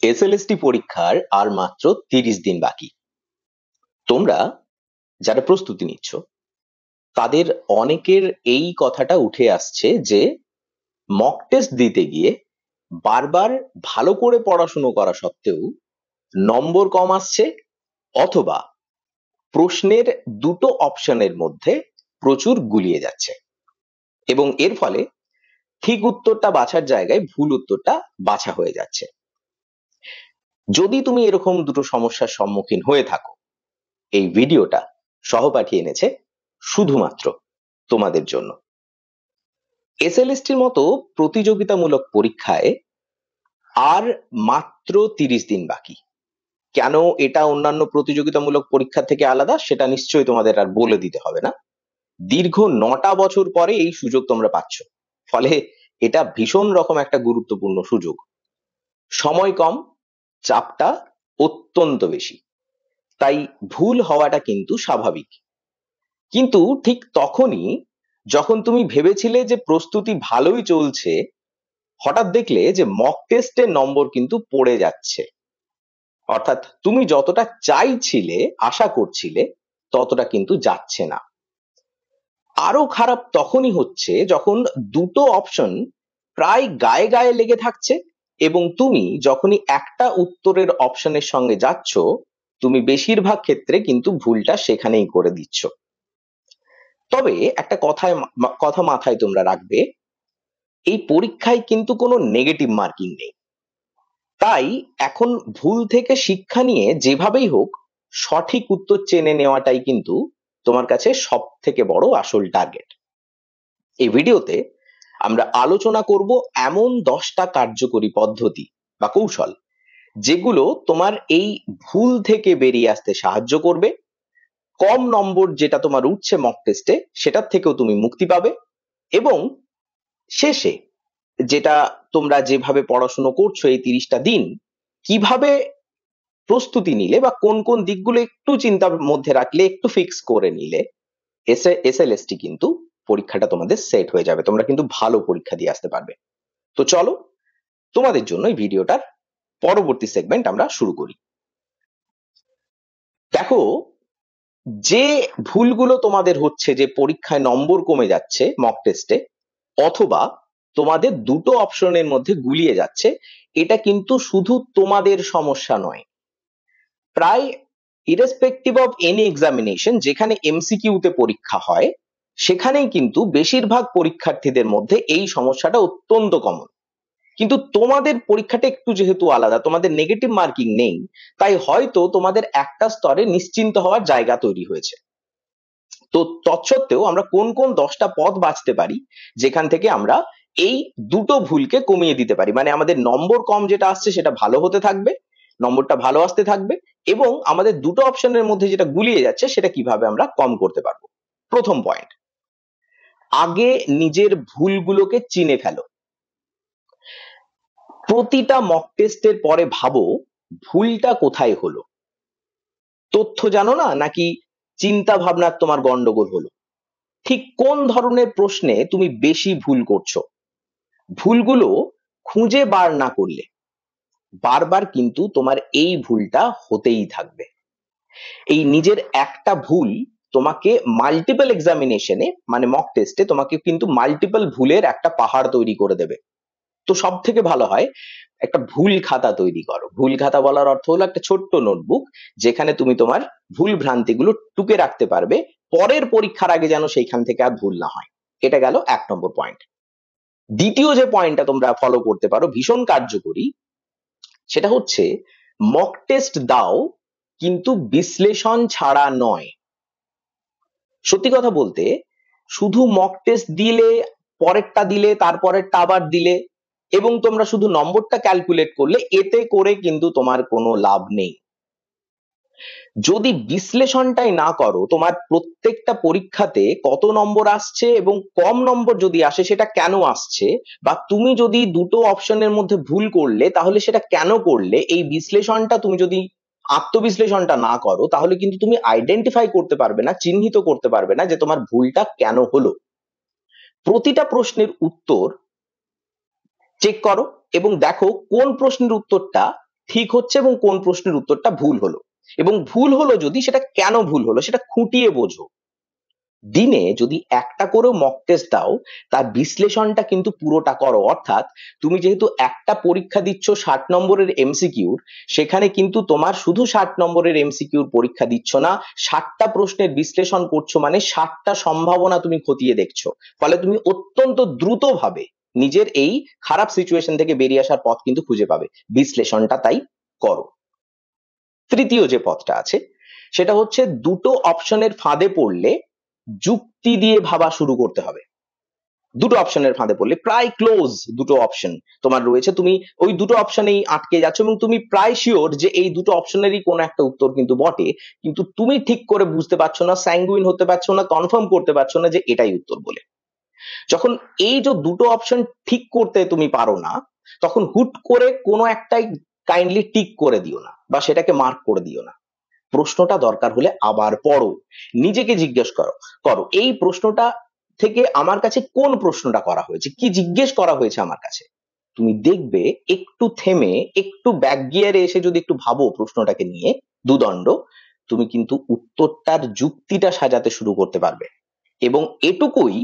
SLST পরীক্ষার আর মাত্র 30 দিন বাকি। তোমরা যারা প্রস্তুতি নিচ্ছ তাদের অনেকের এই কথাটা উঠে আসছে যে মক টেস্ট দিতে গিয়ে বারবার ভালো করে পড়াশুনো করা সত্ত্বেও নম্বর কম আসছে, অথবা প্রশ্নের দুটো অপশনের মধ্যে প্রচুর গুলিয়ে যাচ্ছে এবং এর ফলে ঠিক উত্তরটা বাছার জায়গায় ভুল উত্তরটা বাছা হয়ে যাচ্ছে। যদি তুমি এরকম দুটো সমস্যার সম্মুখীন হয়ে থাকো, এই ভিডিওটা সহপাঠী এনেছে শুধুমাত্র তোমাদের জন্য। এসএলএসটির মতো প্রতিযোগিতামূলক পরীক্ষায় আর মাত্র 30 দিন বাকি। কেন এটা অন্যান্য প্রতিযোগিতামূলক পরীক্ষা থেকে আলাদা সেটা নিশ্চয়ই তোমাদের আর বলে দিতে হবে না। দীর্ঘ 9টা বছর পরে এই সুযোগ তোমরা পাচ্ছ, ফলে এটা ভীষণ রকম একটা গুরুত্বপূর্ণ সুযোগ। সময় কম, চাপটা অত্যন্ত বেশি, তাই ভুল হওয়াটা কিন্তু স্বাভাবিক। কিন্তু ঠিক তখনই যখন তুমি ভেবেছিলে যে প্রস্তুতি ভালোই চলছে, হঠাৎ দেখলে যে মক টেস্টের নম্বর কিন্তু পড়ে যাচ্ছে, অর্থাৎ তুমি যতটা চাইছিলে, আশা করছিলে ততটা কিন্তু যাচ্ছে না। আরো খারাপ তখনই হচ্ছে যখন দুটো অপশন প্রায় গায়ে গায়ে লেগে থাকছে এবং তুমি যখনই একটা উত্তরের অপশনের সঙ্গে যাচ্ছ, তুমি বেশিরভাগ ক্ষেত্রে কিন্তু ভুলটা সেখানেই করে দিচ্ছ। তবে একটা কথা মাথায় তোমরা রাখবে, এই পরীক্ষায় কিন্তু কোনো নেগেটিভ মার্কিং নেই। তাই এখন ভুল থেকে শিক্ষা নিয়ে যেভাবেই হোক সঠিক উত্তর চেনে নেওয়াটাই কিন্তু তোমার কাছে সব থেকে বড় আসল টার্গেট। এই ভিডিওতে আমরা আলোচনা করব এমন 10টা কার্যকরী পদ্ধতি বা কৌশল যেগুলো তোমার এই ভুল থেকে বেরিয়ে আসতে সাহায্য করবে। কম নম্বর যেটা তোমার উঠছে মক টেস্টে, সেটার থেকেও তুমি মুক্তি পাবে এবং শেষে যেটা তোমরা যেভাবে পড়াশোনা করছো এই 30টা দিন, কিভাবে প্রস্তুতি নিলে বা কোন কোন দিকগুলো একটু চিন্তার মধ্যে রাখলে, একটু ফিক্স করে নিলে এসএলএসটি কিন্তু পরীক্ষাটা তোমাদের সেট হয়ে যাবে, তোমরা কিন্তু ভালো পরীক্ষা দিয়ে আসতে পারবে। তো চলো তোমাদের জন্য এই ভিডিওটার পরবর্তী সেগমেন্ট আমরা শুরু করি। দেখো, যে ভুলগুলো তোমাদের হচ্ছে, যে পরীক্ষায় নম্বর কমে যাচ্ছে মক টেস্টে, অথবা তোমাদের দুটো অপশনের মধ্যে গুলিয়ে যাচ্ছে, এটা কিন্তু শুধু তোমাদের সমস্যা নয়। প্রায় ইরেসপেক্টিভ অফ এনি এক্সামিনেশন, যেখানে এমসিকিউ তে পরীক্ষা হয়, সেখানেই কিন্তু বেশিরভাগ পরীক্ষার্থীদের মধ্যে এই সমস্যাটা অত্যন্ত কমন। কিন্তু তোমাদের পরীক্ষাটা একটু যেহেতু আলাদা, তোমাদের নেগেটিভ মার্কিং নেই, তাই হয়তো তোমাদের একটা স্তরে নিশ্চিন্ত হওয়ার জায়গা তৈরি হয়েছে। তো তৎসত্ত্বেও আমরা কোন কোন 10টা পথ বাছতে পারি যেখান থেকে আমরা এই দুটো ভুলকে কমিয়ে দিতে পারি, মানে আমাদের নম্বর কম যেটা আসছে সেটা ভালো হতে থাকবে, নম্বরটা ভালো আসতে থাকবে, এবং আমাদের দুটো অপশনের মধ্যে যেটা গুলিয়ে যাচ্ছে সেটা কিভাবে আমরা কম করতে পারবো। প্রথম পয়েন্ট, আগে নিজের ভুলগুলোকে চিনে ফেলো। প্রতিটা মক টেস্টের পরে ভাবো ভুলটা কোথায় হলো। তথ্য জানো না, নাকি চিন্তা ভাবনার তোমার গন্ডগোল হলো? ঠিক কোন ধরনের প্রশ্নে তুমি বেশি ভুল করছো? ভুলগুলো খুঁজে বার না করলে বারবার কিন্তু তোমার এই ভুলটা হতেই থাকবে। এই নিজের একটা ভুল তোমাকে মাল্টিপল এক্সামিনেশনে, মানে মক টেস্টে, তোমাকে কিন্তু মাল্টিপল ভুলের একটা পাহাড় তৈরি করে দেবে। তো সব থেকে ভালো হয় একটা ভুল খাতা তৈরি করো। ভুল খাতা বলার অর্থ হলো একটা ছোট্ট নোটবুক, যেখানে তুমি তোমার ভুল ভ্রান্তিগুলো টুকে রাখতে পারবে, পরের পরীক্ষার আগে যেন সেইখান থেকে আর ভুল না হয়। এটা গেল 1 নম্বর পয়েন্ট। দ্বিতীয় যে পয়েন্টটা তোমরা ফলো করতে পারো, ভীষণ কার্যকরী, সেটা হচ্ছে মক টেস্ট দাও কিন্তু বিশ্লেষণ ছাড়া নয়। সত্যি কথা বলতে, শুধু মক টেস্ট দিলে, পরেরটা দিলে, তারপরেরটা আবার দিলে এবং তোমরা শুধু নম্বরটা ক্যালকুলেট করলে, এতে করে কিন্তু তোমার কোনো লাভ নেই। যদি বিশ্লেষণটাই না করো, তোমার প্রত্যেকটা পরীক্ষাতে কত নম্বর আসছে এবং কম নম্বর যদি আসে সেটা কেন আসছে, বা তুমি যদি দুটো অপশনের মধ্যে ভুল করলে তাহলে সেটা কেন করলে, এই বিশ্লেষণটা তুমি যদি আত্মবিশ্লেষণটা না করো, তাহলে কিন্তু তুমি আইডেন্টিফাই করতে পারবে না, চিহ্নিত করতে পারবে না যে তোমার ভুলটা কেন হলো। প্রতিটা প্রশ্নের উত্তর চেক করো এবং দেখো কোন প্রশ্নের উত্তরটা ঠিক হচ্ছে এবং কোন প্রশ্নের উত্তরটা ভুল হলো, এবং ভুল হলো যদি সেটা কেন ভুল হলো সেটা খুঁটিয়ে বোঝো। দিনে যদি একটা করেও মক টেস্ট দাও, তার বিশ্লেষণটা কিন্তু পুরোটা করো। অর্থাৎ তুমি যেহেতু একটা পরীক্ষা দিচ্ছ 60 নম্বরের এমসিকিউর, সেখানে কিন্তু তোমার শুধু 60 নম্বরের এমসিকিউর পরীক্ষা দিচ্ছ না, 60টা প্রশ্নের বিশ্লেষণ করছো, মানে 60টা সম্ভাবনা তুমি খতিয়ে দেখছো। ফলে তুমি অত্যন্ত দ্রুতভাবে নিজের এই খারাপ সিচুয়েশন থেকে বেরিয়ে আসার পথ কিন্তু খুঁজে পাবে। বিশ্লেষণটা তাই করো। তৃতীয় যে পথটা আছে সেটা হচ্ছে, দুটো অপশনের ফাঁদে পড়লে যুক্তি দিয়ে ভাবা শুরু করতে হবে। দুটো অপশনের ফাঁদে পড়লে, প্রায় ক্লোজ দুটো অপশন তোমার রয়েছে, তুমি ওই দুটো অপশনেই আটকে যাচ্ছ এবং তুমি প্রায় শিওর যে এই দুটো অপশনেরই কোনো একটা উত্তর কিন্তু বটে, কিন্তু তুমি ঠিক করে বুঝতে পারছো না, স্যাঙ্গুইন হতে পারছো না, কনফার্ম করতে পারছো না যে এটাই উত্তর বলে। যখন এই যে দুটো অপশন ঠিক করতে তুমি পারো না, তখন হুট করে কোনো একটাই কাইন্ডলি টিক করে দিও না বা সেটাকে মার্ক করে দিও না। প্রশ্নটা দরকার হলে আবার পড়ো, নিজেকে জিজ্ঞেস করো করো এই প্রশ্নটা থেকে আমার কাছে কোন প্রশ্নটা করা হয়েছে, কি জিজ্ঞেস করা হয়েছে আমার কাছে। তুমি দেখবে একটু থেমে, একটু ব্যাক গিয়ারে এসে যদি একটু ভাবো প্রশ্নটাকে নিয়ে দুদণ্ড, তুমি কিন্তু উত্তরটার যুক্তিটা সাজাতে শুরু করতে পারবে। এবং এটুকুই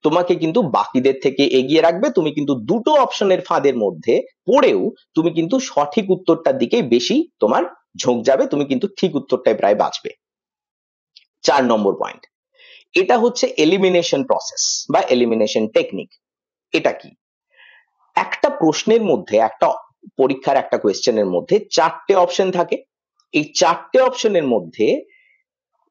তোমাকে কিন্তু বাকিদের থেকে এগিয়ে রাখবে। তুমি কিন্তু দুটো অপশনের ফাঁদের মধ্যে পড়েও তুমি কিন্তু সঠিক উত্তরটার দিকে বেশি তোমার ঝোঁক যাবে, তুমি কিন্তু ঠিক উত্তরটাই প্রায় বাঁচবে। 4 নম্বর পয়েন্ট, এটা হচ্ছে এলিমিনেশন প্রসেস বা এলিমিনেশন টেকনিক। এটা কি? একটা প্রশ্নের মধ্যে, একটা পরীক্ষার একটা কোয়েশ্চেনের মধ্যে 4টে অপশন থাকে। এই 4টে অপশনের মধ্যে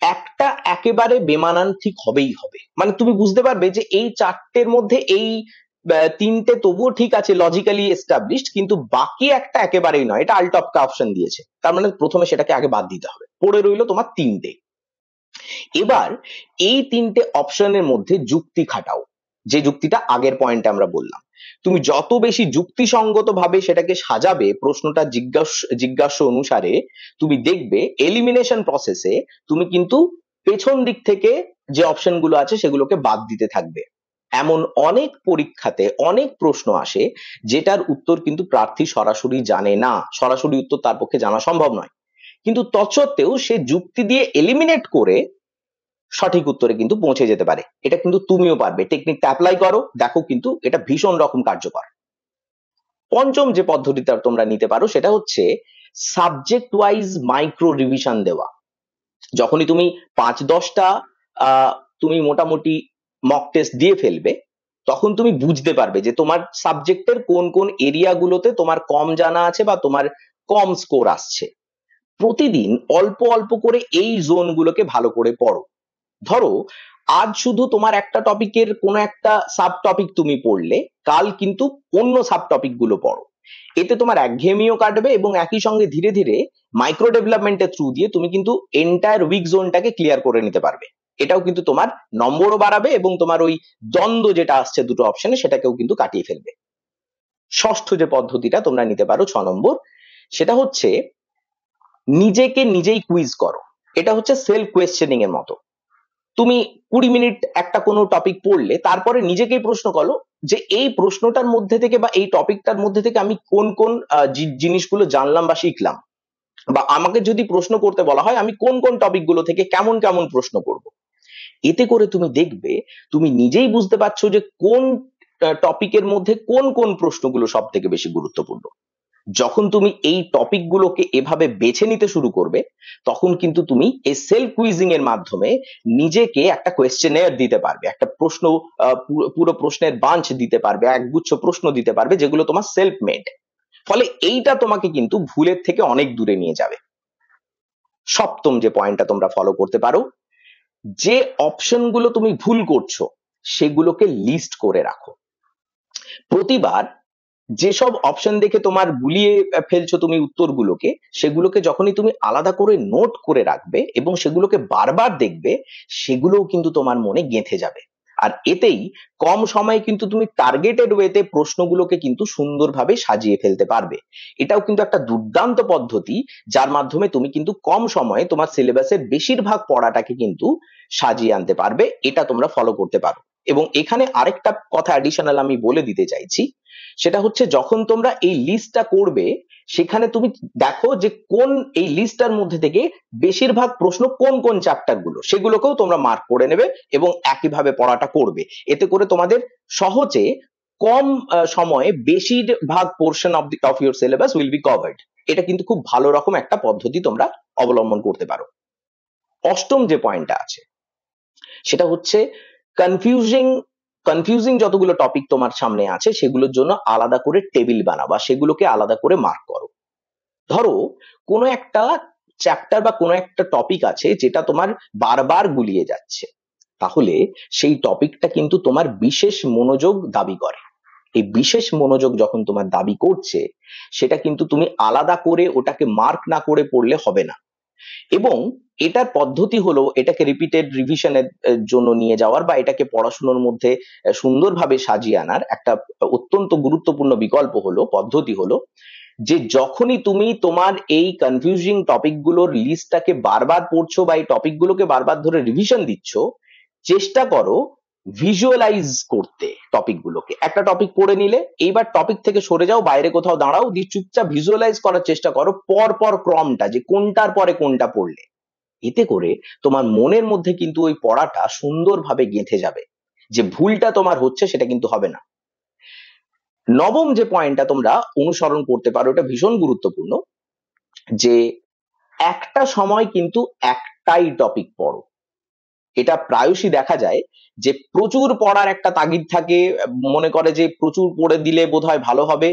একটা একেবারে বেমানান ঠিক হবেই হবে, মানে তুমি বুঝতে পারবে যে এই 4টের মধ্যে এই 3টে তবুও ঠিক আছে, লজিক্যালি এস্টাবলিশড, কিন্তু বাকি একটা একেবারেই নয়, এটা আলটপকা অপশন দিয়েছে, তার মানে প্রথমে সেটাকে আগে বাদ দিতে হবে। পড়ে রইলো তোমার 3টে। এবার এই 3টে অপশনের মধ্যে যুক্তি খাটাও, যে যুক্তিটা আগের পয়েন্টে আমরা বললাম। তুমি যত বেশি যুক্তিসঙ্গত ভাবে সেটাকে সাজাবে প্রশ্নটা জিজ্ঞাসা অনুসারে, তুমি দেখবে এলিমিনেশন প্রসেসে তুমি কিন্তু পেছন দিক থেকে যে অপশন গুলো আছে সেগুলোকে বাদ দিতে থাকবে। এমন অনেক পরীক্ষাতে অনেক প্রশ্ন আসে যেটার উত্তর কিন্তু প্রার্থী সরাসরি জানে না, সরাসরি উত্তর তার পক্ষে জানা সম্ভব নয়, কিন্তু তৎসত্ত্বেও সে যুক্তি দিয়ে এলিমিনেট করে সঠিক উত্তরে কিন্তু পৌঁছে যেতে পারে। এটা কিন্তু তুমিও পারবে, টেকনিকটা অ্যাপ্লাই করো, দেখো কিন্তু এটা ভীষণ রকম কার্যকর। পঞ্চম যে পদ্ধতিটা তোমরা নিতে পারো সেটা হচ্ছে সাবজেক্ট ওয়াইজ মাইক্রো রিভিশন দেওয়া। যখনই তুমি 5-10টা তুমি মোটামুটি মক টেস্ট দিয়ে ফেলবে, তখন তুমি বুঝতে পারবে যে তোমার সাবজেক্টের কোন কোন এরিয়া গুলোতে তোমার কম জানা আছে বা তোমার কম স্কোর আসছে। প্রতিদিন অল্প অল্প করে এই জোন গুলোকে ভালো করে পড়ো। ধরো আজ শুধু তোমার একটা টপিকের কোনো একটা সাব টপিক তুমি পড়লে, কাল কিন্তু অন্য সাব টপিক গুলো পড়ো। এতে তোমার একঘেয়েমিও কাটবে এবং একই সঙ্গে ধীরে ধীরে মাইক্রো ডেভেলপমেন্টের থ্রু দিয়ে তুমি কিন্তু এন্টায়ার উইক জোনটাকে ক্লিয়ার করে নিতে পারবে। এটাও কিন্তু তোমার নম্বরও বাড়াবে এবং তোমার ওই দ্বন্দ্ব যেটা আসছে দুটো অপশনে সেটাকেও কিন্তু কাটিয়ে ফেলবে। ষষ্ঠ যে পদ্ধতিটা তোমরা নিতে পারো, 6 নম্বর, সেটা হচ্ছে নিজেকে নিজেই কুইজ করো। এটা হচ্ছে সেলফ কোয়েশ্চেনিং এর মতো। তুমি 20 মিনিট একটা কোনো টপিক পড়লে, তারপরে নিজেকেই প্রশ্ন করো যে এই প্রশ্নটার মধ্যে থেকে বা এই টপিকটার মধ্যে থেকে আমি কোন কোন জিনিসগুলো জানলাম বা শিখলাম, বা আমাকে যদি প্রশ্ন করতে বলা হয় আমি কোন কোন টপিক গুলো থেকে কেমন কেমন প্রশ্ন করব। এতে করে তুমি দেখবে তুমি নিজেই বুঝতে পারছো যে কোন টপিকের মধ্যে কোন কোন প্রশ্নগুলো সব থেকে বেশি গুরুত্বপূর্ণ। যখন তুমি এই টপিক গুলোকে এভাবে বেছে নিতে শুরু করবে, তখন কিন্তু তুমি এই সেলফ কুইজিং এর মাধ্যমে নিজেকে একটা কোয়েশ্চেনার দিতে পারবে, একটা প্রশ্ন, পুরো প্রশ্নের বাঞ্চ দিতে পারবে, একগুচ্ছ প্রশ্ন দিতে পারবে যেগুলো তোমার সেলফ মেড। ফলে এইটা তোমাকে কিন্তু ভুলের থেকে অনেক দূরে নিয়ে যাবে। সপ্তম যে পয়েন্টটা তোমরা ফলো করতে পারো, যে অপশন গুলো তুমি ভুল করছো সেগুলোকে লিস্ট করে রাখো। প্রতিবার যেসব অপশন দেখে তোমার গুলিয়ে ফেলছো তুমি উত্তরগুলোকে, সেগুলোকে যখনই তুমি আলাদা করে নোট করে রাখবে এবং সেগুলোকে বারবার দেখবে, সেগুলোও কিন্তু তোমার মনে গেঁথে যাবে। আর এতেই কম সময়ে কিন্তু তুমি টার্গেটেড ওয়েতে প্রশ্নগুলোকে কিন্তু সুন্দরভাবে সাজিয়ে ফেলতে পারবে। এটাও কিন্তু একটা দুর্দান্ত পদ্ধতি, যার মাধ্যমে তুমি কিন্তু কম সময়ে তোমার সিলেবাসের বেশিরভাগ পড়াটাকে কিন্তু সাজিয়ে আনতে পারবে। এটা তোমরা ফলো করতে পারো। এবং এখানে আরেকটা কথা অ্যাডিশনাল আমি বলে দিতে চাইছি, সেটা হচ্ছে যখন তোমরা এই লিস্টটা করবে সেখানে তুমি দেখো যে কোন এই লিস্টটার মধ্যে থেকে বেশিরভাগ প্রশ্ন কোন কোন চ্যাপ্টার গুলো, সেগুলোকেও তোমরা মার্ক করে নেবে এবং একইভাবে পড়াটা করবে। এতে করে তোমাদের সহজে কম সময়ে বেশিরভাগ portion of your syllabus will be covered. এটা কিন্তু খুব ভালো রকম একটা পদ্ধতি তোমরা অবলম্বন করতে পারো। অষ্টম যে পয়েন্টটা আছে সেটা হচ্ছে কনফিউজিং কনফিউজিং যতগুলো টপিক তোমার সামনে আছে সেগুলোর জন্য আলাদা করে টেবিল বানাবা, সেগুলোকে আলাদা করে মার্ক করো। ধরো কোনো একটা চ্যাপ্টার বা কোনো একটা টপিক আছে যেটা তোমার বারবার গুলিয়ে যাচ্ছে, তাহলে সেই টপিকটা কিন্তু তোমার বিশেষ মনোযোগ দাবি করে। এই বিশেষ মনোযোগ যখন তোমার দাবি করছে সেটা কিন্তু তুমি আলাদা করে ওটাকে মার্ক না করে পড়লে হবে না। এবং এটার পদ্ধতি হলো এটাকে রিপিটেড রিভিশনের জন্য নিয়ে যাওয়ার বা এটাকে পড়াশোনার মধ্যে সুন্দরভাবে সাজিয়ে আনার একটা অত্যন্ত গুরুত্বপূর্ণ বিকল্প হলো, পদ্ধতি হলো যে যখনই তুমি তোমার এই কনফিউজিং টপিক গুলোর লিস্টটাকে বারবার পড়ছো বা এই টপিক গুলোকে বারবার ধরে রিভিশন দিচ্ছ, চেষ্টা করো ভিজুয়ালাইজ করতে টপিক গুলোকে। একটা টপিক পড়ে নিলে এইবার টপিক থেকে সরে যাও, বাইরে কোথাও দাঁড়াও, দিয়ে চুপচাপ ভিজুয়ালাইজ করার চেষ্টা করো পর পর ক্রমটা, যে কোনটার পরে কোনটা পড়লে। এতে করে তোমার মনের মধ্যে কিন্তু ওই পড়াটা সুন্দরভাবে গেঁথে যাবে, যে ভুলটা তোমার হচ্ছে সেটা কিন্তু হবে না। নবম যে পয়েন্টটা তোমরা অনুসরণ করতে পারো, এটা ভীষণ গুরুত্বপূর্ণ, যে একটা সময় কিন্তু একটাই টপিক পড়ো। এটা প্রায়শই দেখা যায় যে প্রচুর পড়ার একটা তাগিদ থাকে, মনে করে যে প্রচুর পড়ে দিলে বোধহয় ভালো হবে,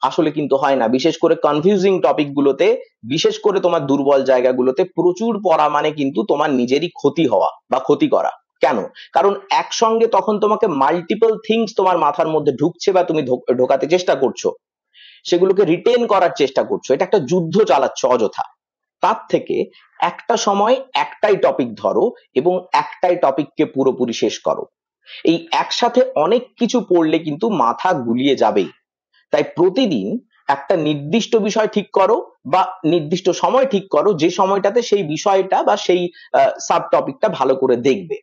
আসলে কিন্তু হয় না। বিশেষ করে কনফিউজিং টপিক গুলোতে, বিশেষ করে তোমার দুর্বল জায়গাগুলোতে প্রচুর পড়া মানে কিন্তু তোমার নিজেরই ক্ষতি হওয়া বা ক্ষতি করা। কেন? কারণ একসঙ্গে তখন তোমাকে মাল্টিপল থিংস তোমার মাথার মধ্যে ঢুকছে বা তুমি ঢোকাতে চেষ্টা করছো, সেগুলোকে রিটেন করার চেষ্টা করছো, এটা একটা যুদ্ধ চালাচ্ছ অযথা। তার থেকে একটা সময় একটাই টপিক ধরো এবং একটাই টপিককে পুরোপুরি শেষ করো। এই একসাথে অনেক কিছু পড়লে কিন্তু মাথা গুলিয়ে যাবেই। তাই প্রতিদিন একটা নির্দিষ্ট বিষয় ঠিক করো বা নির্দিষ্ট সময় ঠিক করো, যে সময়টাতে সেই বিষয়টা বা সেই সাব টপিকটা ভালো করে দেখবে,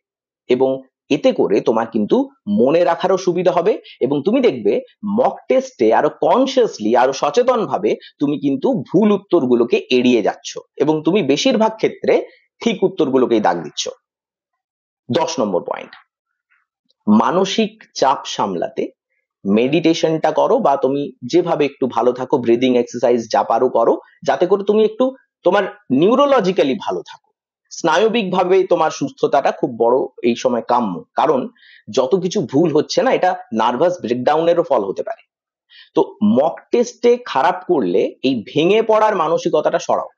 এবং এতে করে তোমার কিন্তু মনে রাখারও সুবিধা হবে এবং তুমি দেখবে মক টেস্টে আরো কনসিয়াসলি, আরো সচেতন ভাবে তুমি কিন্তু ভুল উত্তরগুলোকে এড়িয়ে যাচ্ছ এবং তুমি বেশিরভাগ ক্ষেত্রে ঠিক উত্তরগুলোকেই দাগ দিচ্ছ। 10 নম্বর পয়েন্ট, মানসিক চাপ সামলাতে মেডিটেশনটা করো, বা তুমি যেভাবে একটু ভালো থাকো, ব্রিদিং এক্সারসাইজ যা পারো করো, যাতে করে তুমি একটু তোমার নিউরোলজিক্যালি ভালো থাকো। স্নায়বিক ভাবে তোমার সুস্থতাটা খুব বড় এই সময় কাম্য, কারণ যত কিছু ভুল হচ্ছে না, এটা নার্ভাস ব্রেকডাউনেরও ফল হতে পারে। তো মক টেস্টে খারাপ করলে এই ভেঙে পড়ার মানসিকতাটা সরাও।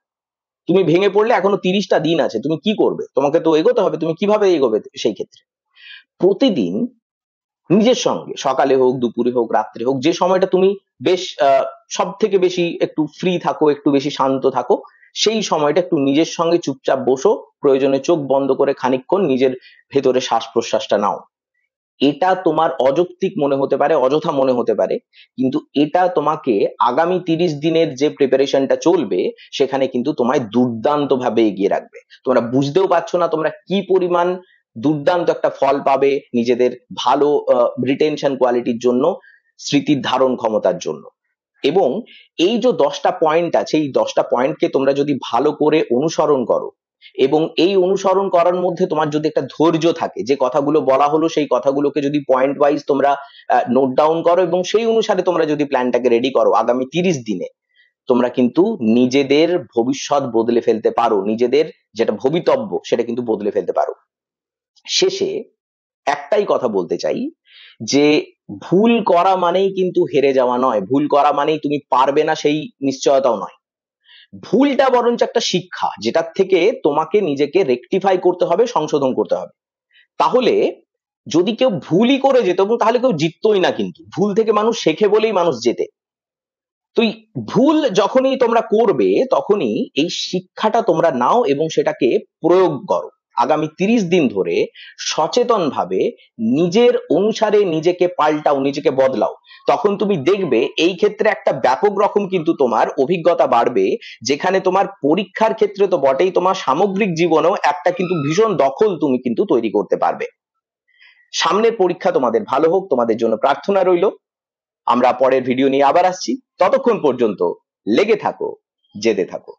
তুমি ভেঙে পড়লে এখনো 30টা দিন আছে, তুমি কি করবে? তোমাকে তো এগোতে হবে, তুমি কিভাবে এগোবে? সেই ক্ষেত্রে প্রতিদিন নিজের সঙ্গে, সকালে হোক, দুপুরে হোক, রাত্রে হোক, যে সময়টা তুমি বেশ সব থেকে বেশি একটু ফ্রি থাকো, একটু বেশি শান্ত থাকো, সেই সময়টা একটু নিজের সঙ্গে চুপচাপ বসো, প্রয়োজনে চোখ বন্ধ করে খানিকক্ষণ নিজের ভেতরে শ্বাস প্রশ্বাসটা নাও। এটা তোমার অযৌক্তিক মনে হতে পারে, অযথা মনে হতে পারে, কিন্তু এটা তোমাকে আগামী 30 দিনের যে প্রিপারেশনটা চলবে সেখানে কিন্তু তোমায় দুর্দান্ত ভাবে এগিয়ে রাখবে। তোমরা বুঝতেও পারছো না তোমরা কি পরিমাণ দুর্দান্ত একটা ফল পাবে নিজেদের ভালো রিটেনশন কোয়ালিটির জন্য, স্মৃতির ধারণ ক্ষমতার জন্য। এবং এই যে 10টা পয়েন্ট আছে, এই 10টা পয়েন্টকে তোমরা যদি ভালো করে অনুসরণ করো এবং এই অনুসরণ করার মধ্যে তোমার যদি একটা ধৈর্য থাকে, যে কথাগুলো বলা হলো সেই কথাগুলোকে যদি পয়েন্ট ওয়াইজ তোমরা নোট ডাউন করো এবং সেই অনুসারে তোমরা যদি প্ল্যানটাকে রেডি করো, আগামী 30 দিনে তোমরা কিন্তু নিজেদের ভবিষ্যৎ বদলে ফেলতে পারো, নিজেদের যেটা ভবিতব্য সেটা কিন্তু বদলে ফেলতে পারো। শেষে একটাই কথা বলতে চাই, যে ভুল করা মানেই কিন্তু হেরে যাওয়া নয়, ভুল করা মানেই তুমি পারবে না সেই নিশ্চয়তাও নয়। ভুলটা বরঞ্চ একটা শিক্ষা, যেটার থেকে তোমাকে নিজেকে রেকটিফাই করতে হবে, সংশোধন করতে হবে। তাহলে যদি কেউ ভুলই করে যেত, এবং তাহলে কেউ জিততোই না, কিন্তু ভুল থেকে মানুষ শেখে বলেই মানুষ জেতে। তুই ভুল যখনই তোমরা করবে তখনই এই শিক্ষাটা তোমরা নাও এবং সেটাকে প্রয়োগ করো। আগামী 30 দিন ধরে সচেতন ভাবে নিজের অনুসারে নিজেকে পাল্টাও, নিজেকে বদলাও। তখন তুমি দেখবে এই ক্ষেত্রে একটা ব্যাপক রকম কিন্তু তোমার অভিজ্ঞতা বাড়বে, যেখানে তোমার পরীক্ষার ক্ষেত্রে তো বটেই, তোমার সামগ্রিক জীবনেও একটা কিন্তু ভীষণ দখল তুমি কিন্তু তৈরি করতে পারবে। সামনের পরীক্ষা তোমাদের ভালো হোক, তোমাদের জন্য প্রার্থনা রইল। আমরা পরের ভিডিও নিয়ে আবার আসছি, ততক্ষণ পর্যন্ত লেগে থাকো, জেদে থাকো।